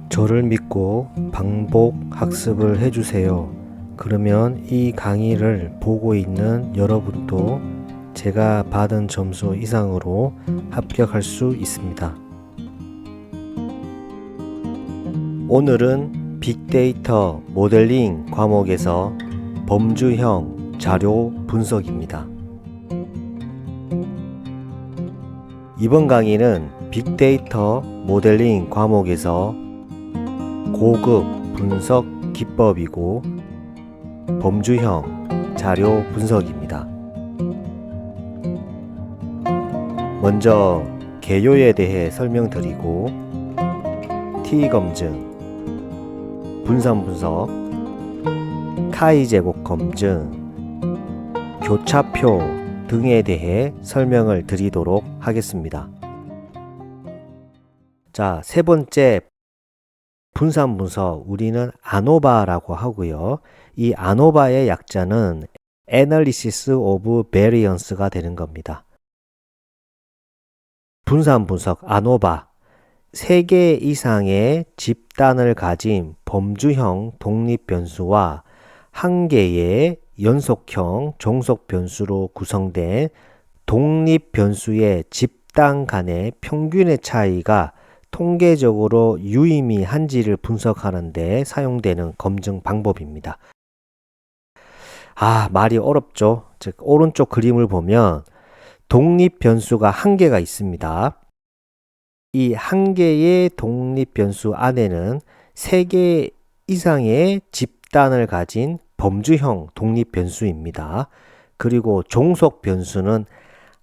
저를 믿고 반복 학습을 해주세요. 그러면 이 강의를 보고 있는 여러분도 제가 받은 점수 이상으로 합격할 수 있습니다. 오늘은 빅데이터 모델링 과목에서 범주형 자료 분석입니다. 이번 강의는 빅데이터 모델링 과목에서 고급 분석 기법이고 범주형 자료 분석입니다. 먼저 개요에 대해 설명드리고 T검증, 분산 분석, 카이 제곱 검증, 교차표 등에 대해 설명을 드리도록 하겠습니다. 자, 세 번째 분산 분석, 우리는 아노바라고 하고요. 이 아노바의 약자는 Analysis of Variance가 되는 겁니다. 분산 분석 아노바, 3개 이상의 집단을 가진 범주형 독립 변수와 1개의 연속형 종속 변수로 구성된 독립 변수의 집단 간의 평균의 차이가 통계적으로 유의미한지를 분석하는 데 사용되는 검증 방법입니다. 말이 어렵죠. 즉 오른쪽 그림을 보면 독립 변수가 1개가 있습니다. 이 1개의 독립 변수 안에는 3개 이상의 집단을 가진 범주형 독립 변수입니다. 그리고 종속 변수는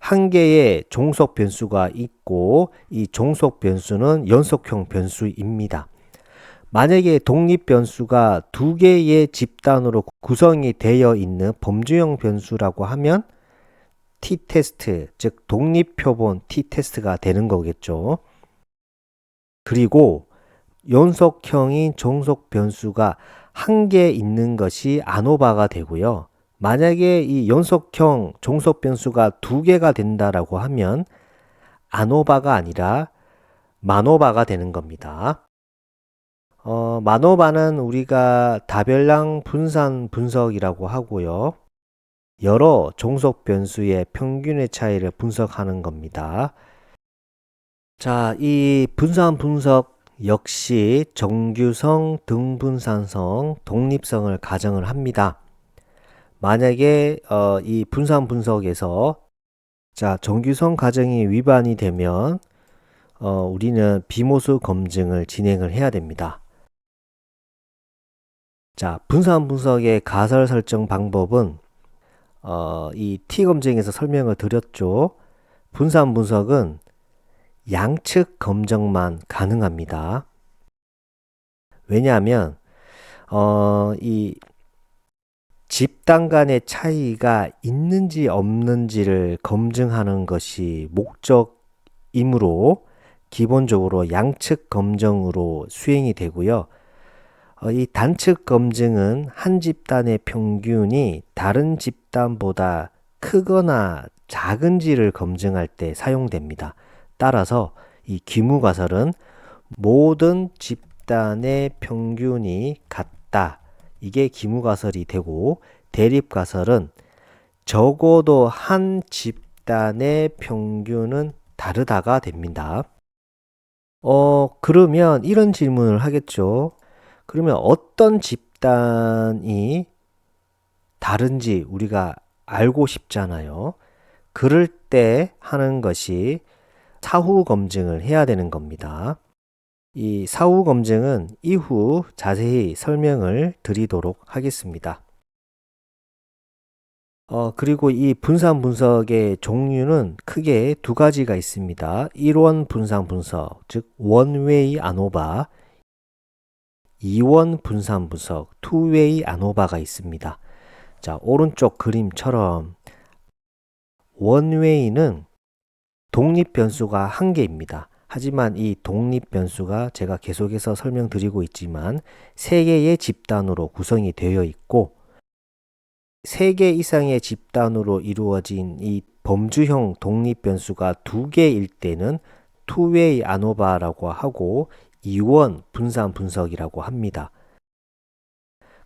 1개의 종속 변수가 있고 이 종속 변수는 연속형 변수입니다. 만약에 독립 변수가 2개의 집단으로 구성이 되어 있는 범주형 변수라고 하면 t-테스트, 즉 독립표본 t-테스트가 되는 거겠죠. 그리고 연속형인 종속 변수가 1개 있는 것이 아노바가 되고요. 만약에 이 연속형 종속 변수가 2개가 된다라고 하면 아노바가 아니라 마노바가 되는 겁니다. 마노바는 우리가 다별량 분산 분석이라고 하고요. 여러 종속 변수의 평균의 차이를 분석하는 겁니다. 자, 이 분산 분석 역시 정규성, 등분산성, 독립성을 가정을 합니다. 만약에 이 분산 분석에서 정규성 가정이 위반이 되면 우리는 비모수 검증을 진행을 해야 됩니다. 자, 분산 분석의 가설 설정 방법은 이 T검증에서 설명을 드렸죠. 분산 분석은 양측 검증만 가능합니다. 왜냐하면 이 집단 간의 차이가 있는지 없는지를 검증하는 것이 목적이므로 기본적으로 양측 검증으로 수행이 되고요. 이 단측 검증은 한 집단의 평균이 다른 집단보다 크거나 작은지를 검증할 때 사용됩니다. 따라서 이 귀무가설은 모든 집단의 평균이 같다. 이게 귀무가설이 되고, 대립가설은 적어도 한 집단의 평균은 다르다가 됩니다. 그러면 이런 질문을 하겠죠. 그러면 어떤 집단이 다른지 우리가 알고 싶잖아요. 그럴 때 하는 것이 사후 검증을 해야 되는 겁니다. 이 사후 검증은 이후 자세히 설명을 드리도록 하겠습니다. 그리고 이 분산 분석의 종류는 크게 2가지가 있습니다. 1원 분산 분석, 즉 원웨이 아노바, 2원 분산 분석, 투웨이 아노바가 있습니다. 자, 오른쪽 그림처럼 원웨이는 독립 변수가 1개입니다. 하지만 이 독립 변수가 제가 계속해서 설명드리고 있지만 3개의 집단으로 구성이 되어 있고 3개 이상의 집단으로 이루어진 이 범주형 독립 변수가 2개일 때는 투웨이 아노바라고 하고 2원 분산 분석이라고 합니다.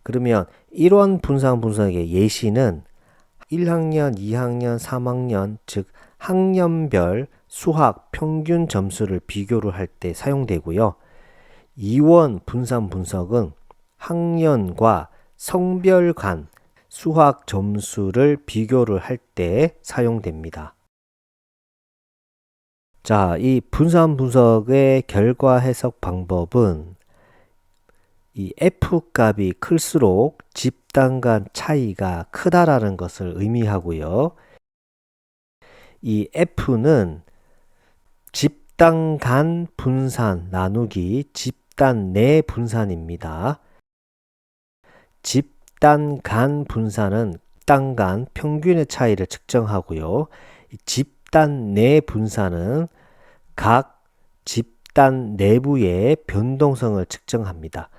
그러면 1원 분산 분석의 예시는 1학년, 2학년, 3학년, 즉 학년별 수학 평균 점수를 비교를 할 때 사용되고요. 2원 분산 분석은 학년과 성별 간 수학 점수를 비교를 할 때 사용됩니다. 자, 이 분산 분석의 결과 해석 방법은 이 F 값이 클수록 집단 간 차이가 크다라는 것을 의미하고요. 이 F는 집단 간 분산 나누기 집단 내 분산입니다. 집단 간 분산은 집단 간 평균의 차이를 측정하고요. 집단 내 분산은 각 집단 내부의 변동성을 측정합니다.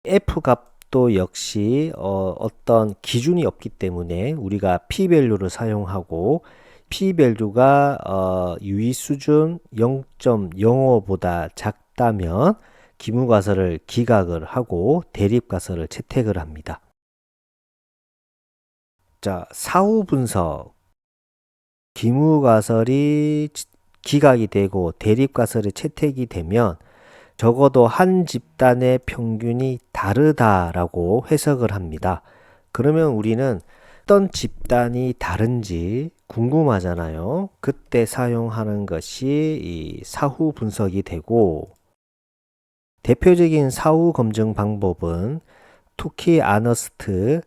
F 값도 역시 어떤 기준이 없기 때문에 우리가 p-밸류를 사용하고 p-밸류가 유의 수준 0.05보다 작다면 기무가설을 기각을 하고 대립가설을 채택을 합니다. 자, 사후 분석. 기무가설이 기각이 되고 대립가설이 채택이 되면 적어도 한 집단의 평균이 다르다라고 해석을 합니다. 그러면 우리는 어떤 집단이 다른지 궁금하잖아요. 그때 사용하는 것이 이 사후 분석이 되고, 대표적인 사후 검증 방법은 투키 아너스트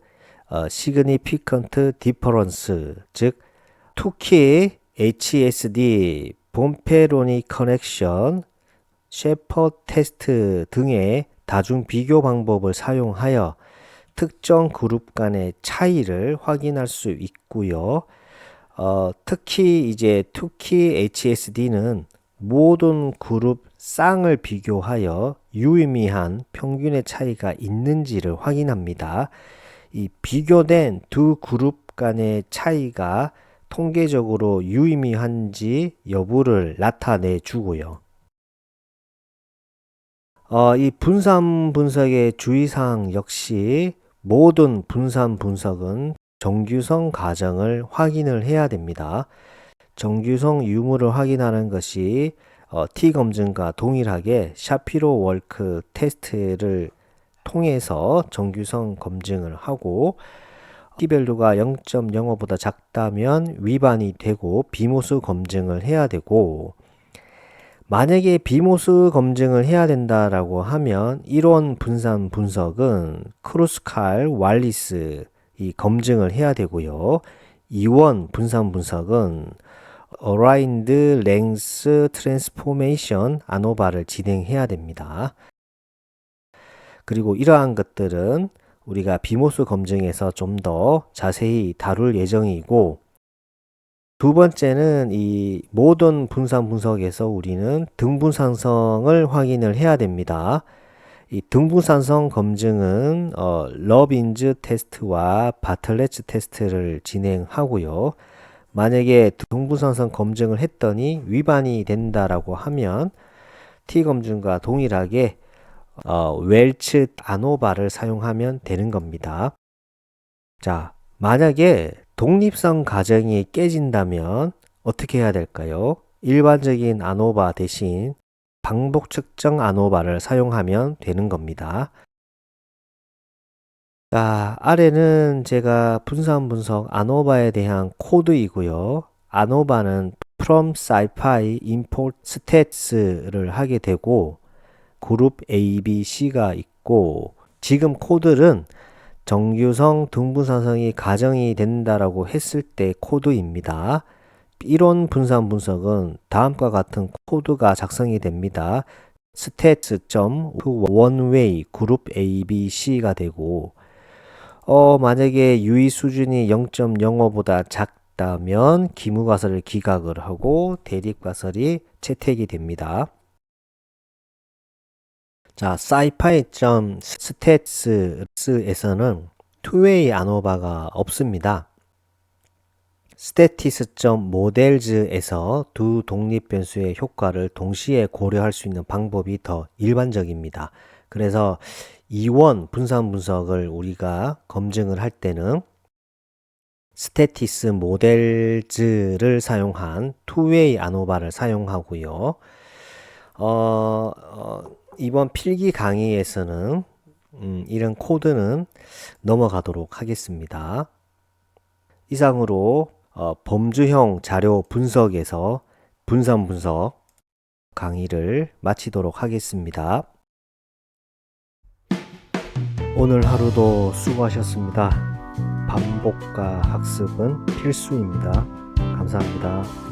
시그니피컨트 디퍼런스, 즉 투키 HSD 본페로니 커넥션 셰퍼 테스트 등의 다중 비교 방법을 사용하여 특정 그룹 간의 차이를 확인할 수 있고요. 특히 이제 투키 HSD는 모든 그룹 쌍을 비교하여 유의미한 평균의 차이가 있는지를 확인합니다. 이 비교된 두 그룹 간의 차이가 통계적으로 유의미한지 여부를 나타내 주고요. 이 분산 분석의 주의사항 역시 모든 분산 분석은 정규성 가정을 확인을 해야 됩니다. 정규성 유무를 확인하는 것이 T검증과 동일하게 샤피로 월크 테스트를 통해서 정규성 검증을 하고 T밸류가 0.05보다 작다면 위반이 되고 비모수 검증을 해야 되고, 만약에 비모수 검증을 해야 된다라고 하면 1원 분산 분석은 크루스칼, 왈리스 이 검증을 해야 되고요. 2원 분산 분석은 어라인드 랭스 트랜스포메이션 아노바를 진행해야 됩니다. 그리고 이러한 것들은 우리가 비모수 검증에서 좀 더 자세히 다룰 예정이고, 두 번째는 이 모든 분산 분석에서 우리는 등분산성을 확인을 해야 됩니다. 이 등분산성 검증은 러빈즈 테스트와 바틀렛츠 테스트를 진행하고요. 만약에 등분산성 검증을 했더니 위반이 된다라고 하면 T검증과 동일하게 웰츠 아노바를 사용하면 되는 겁니다. 자, 만약에 독립성 가정이 깨진다면 어떻게 해야 될까요? 일반적인 아노바 대신 반복 측정 아노바를 사용하면 되는 겁니다. 자, 아래는 제가 분산 분석 아노바에 대한 코드이고요. 아노바는 from scipy import stats를 하게 되고 그룹 A, B, C가 있고, 지금 코드는 정규성 등분산성이 가정이 된다라고 했을 때 코드입니다. 1원 분산 분석은 다음과 같은 코드가 작성이 됩니다. stats.oneway 그룹 A, B, C가 되고, 만약에 유의 수준이 0.05보다 작다면 기무가설을 기각을 하고 대립가설이 채택이 됩니다. 자, scipy.stats에서는 투웨이 아노바가 없습니다. statis.models에서 두 독립 변수의 효과를 동시에 고려할 수 있는 방법이 더 일반적입니다. 그래서 이원 분산 분석을 우리가 검증을 할 때는 스테티스 모델즈를 사용한 투웨이 아노바를 사용하고요. 이번 필기 강의에서는 이런 코드는 넘어가도록 하겠습니다. 이상으로 범주형 자료 분석에서 분산 분석 강의를 마치도록 하겠습니다. 오늘 하루도 수고하셨습니다. 반복과 학습은 필수입니다. 감사합니다.